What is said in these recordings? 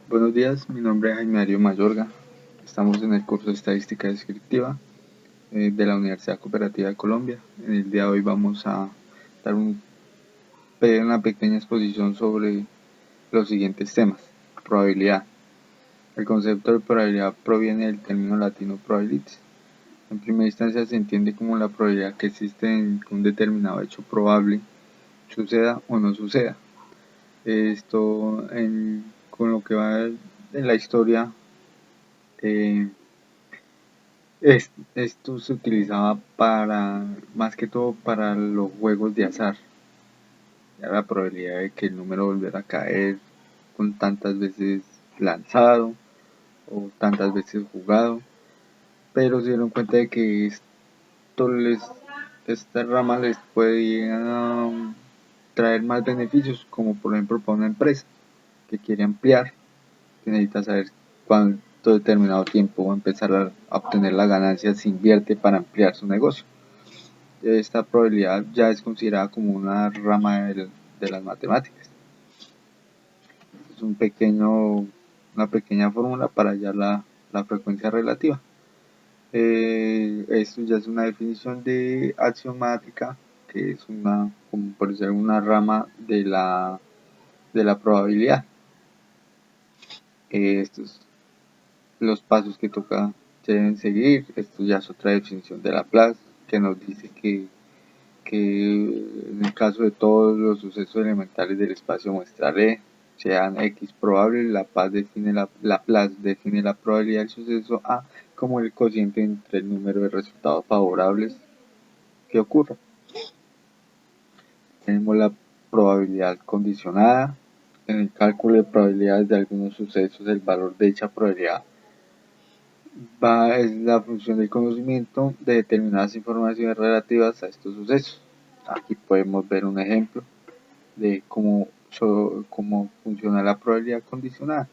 Buenos días, mi nombre es Jaime Darío Mayorga. Estamos en el curso de Estadística Descriptiva de la Universidad Cooperativa de Colombia. En el día de hoy vamos a dar una pequeña exposición sobre los siguientes temas. Probabilidad. El concepto de probabilidad proviene del término latino probabilitas. En primera instancia se entiende como la probabilidad que existe en que un determinado hecho probable suceda o no suceda. Con lo que va en la historia, eh, esto se utilizaba más que todo para los juegos de azar. Ya la probabilidad de que el número volviera a caer con tantas veces lanzado o tantas veces jugado. Pero se dieron cuenta de que esta rama les puede traer más beneficios, como por ejemplo para una empresa que quiere ampliar, que necesita saber cuánto determinado tiempo va a empezar a obtener la ganancia si invierte para ampliar su negocio. Esta probabilidad ya es considerada como una rama de las matemáticas. Es una pequeña fórmula para hallar la frecuencia relativa. Esto ya es una definición de axiomática, que es como por decir, una rama de la probabilidad. Estos los pasos que toca se deben seguir. Esto ya es otra definición de Laplace, que nos dice que en el caso de todos los sucesos elementales del espacio muestral E sean X probables, Laplace define la probabilidad del suceso A como el cociente entre el número de resultados favorables que ocurra. Tenemos la probabilidad condicionada. En el cálculo de probabilidades de algunos sucesos, el valor de dicha probabilidad es la función del conocimiento de determinadas informaciones relativas a estos sucesos. Aquí podemos ver un ejemplo de cómo funciona la probabilidad condicionada.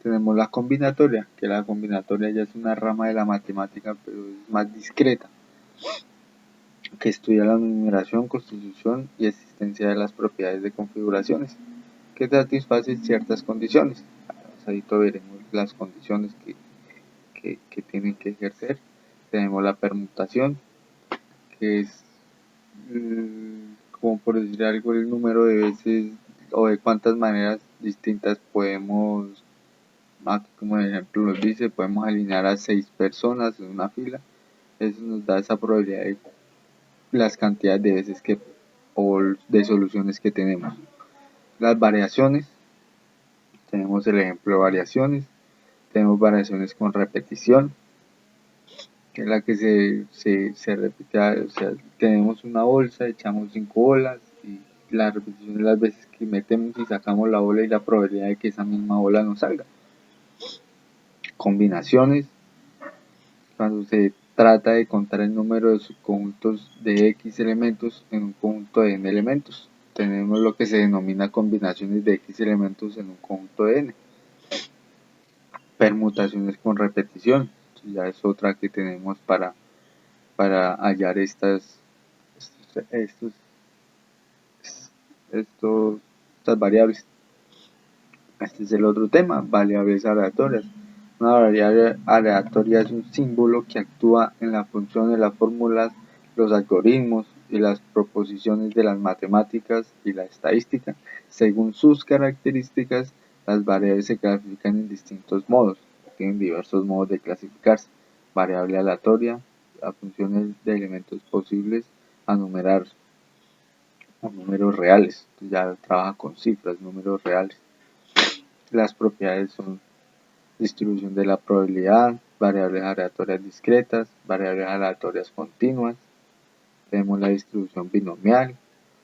Tenemos la combinatoria, que la combinatoria ya es una rama de la matemática, pero es más discreta, que estudia la numeración, constitución y existencia de las propiedades de configuraciones, que satisfacen ciertas condiciones. Ahí veremos las condiciones que tienen que ejercer. Tenemos la permutación, que es como por decir algo, el número de veces o de cuántas maneras distintas podemos, aquí como ejemplo nos dice, podemos alinear a 6 personas en una fila. Eso nos da esa probabilidad de las cantidades de veces o de soluciones que tenemos. Las variaciones, tenemos el ejemplo de variaciones, tenemos variaciones con repetición, que es la que se repite, o sea, tenemos una bolsa, echamos 5 bolas y la repetición de las veces que metemos y sacamos la bola y la probabilidad de que esa misma bola nos salga. Combinaciones, cuando se trata de contar el número de subconjuntos de X elementos en un conjunto de N elementos. Tenemos lo que se denomina combinaciones de X elementos en un conjunto de N. Permutaciones con repetición, ya es otra que tenemos para hallar estas variables. Este es el otro tema, variables aleatorias. Una variable aleatoria es un símbolo que actúa en la función de las fórmulas, los algoritmos y las proposiciones de las matemáticas y la estadística. Según sus características, las variables se clasifican en distintos modos. Tienen diversos modos de clasificarse. Variable aleatoria, la función de elementos posibles a numerar o números reales. Ya trabaja con cifras, números reales. Las propiedades son distribución de la probabilidad, variables aleatorias discretas, variables aleatorias continuas. Tenemos la distribución binomial.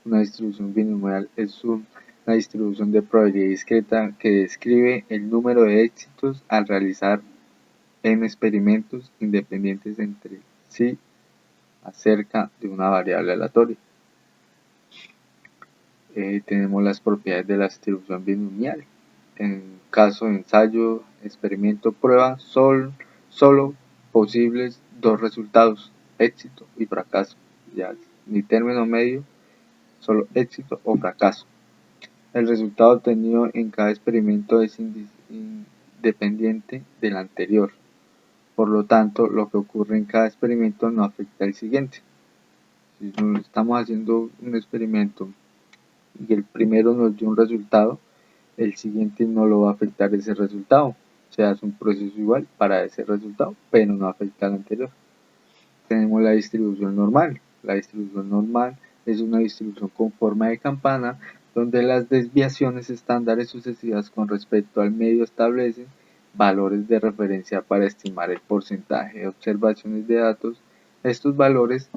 Una distribución binomial es una distribución de probabilidad discreta que describe el número de éxitos al realizar n experimentos independientes entre sí acerca de una variable aleatoria. Tenemos las propiedades de la distribución binomial. En caso de ensayo, experimento, prueba, solo posibles dos resultados, éxito y fracaso. Ya ni término medio, solo éxito o fracaso. El resultado obtenido en cada experimento es dependiente del anterior. Por lo tanto, lo que ocurre en cada experimento no afecta al siguiente. Si estamos haciendo un experimento y el primero nos dio un resultado, el siguiente no lo va a afectar ese resultado. Se hace un proceso igual para ese resultado, pero no afecta al anterior. Tenemos la distribución normal. La distribución normal es una distribución con forma de campana, donde las desviaciones estándares sucesivas con respecto al medio establecen valores de referencia para estimar el porcentaje de observaciones de datos. Estos valores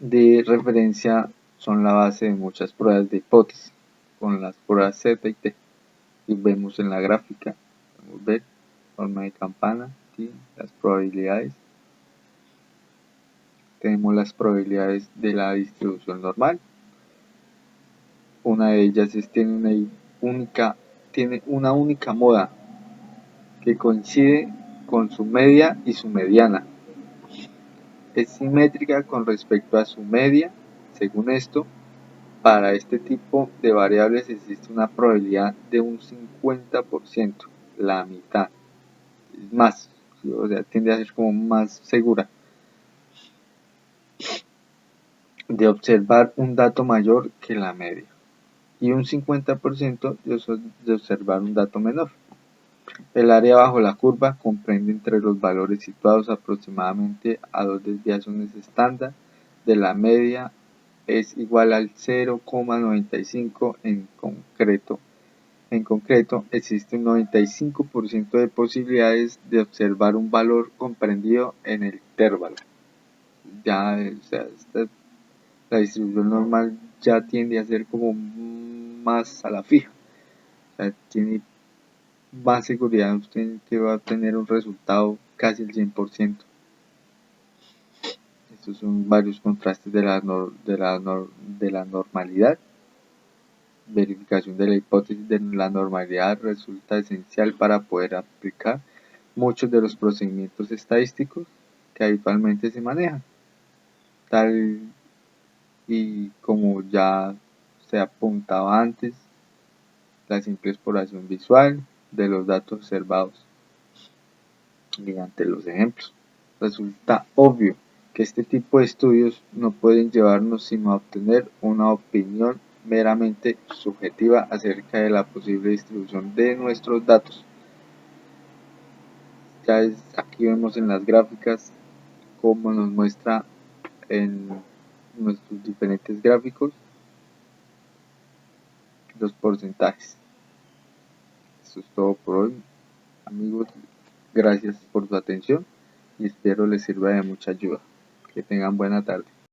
de referencia son la base de muchas pruebas de hipótesis, con las pruebas Z y T. Y vemos en la gráfica, podemos ver forma de campana, ¿sí? Las probabilidades. Tenemos las probabilidades de la distribución normal. Una de ellas tiene una única moda que coincide con su media y su mediana. Es simétrica con respecto a su media. Según esto, para este tipo de variables existe una probabilidad de un 50%, la mitad. Es más, o sea, tiende a ser como más segura de observar un dato mayor que la media y un 50% de observar un dato menor. El área bajo la curva comprende entre los valores situados aproximadamente a dos desviaciones estándar de la media es igual al 0,95 en concreto. En concreto, existe un 95% de posibilidades de observar un valor comprendido en el intervalo. Ya, o sea, la distribución normal ya tiende a ser como más a la fija. O sea, tiene más seguridad usted que va a tener un resultado casi el 100%. Estos son varios contrastes de la normalidad. Verificación de la hipótesis de la normalidad resulta esencial para poder aplicar muchos de los procedimientos estadísticos que habitualmente se manejan, tal y como ya se apuntaba antes, la simple exploración visual de los datos observados mediante los ejemplos. Resulta obvio que este tipo de estudios no pueden llevarnos sino a obtener una opinión meramente subjetiva acerca de la posible distribución de nuestros datos. Ya aquí vemos en las gráficas cómo nos muestra en nuestros diferentes gráficos los porcentajes. Eso es todo por hoy, amigos. Gracias por su atención y espero les sirva de mucha ayuda. Que tengan buena tarde.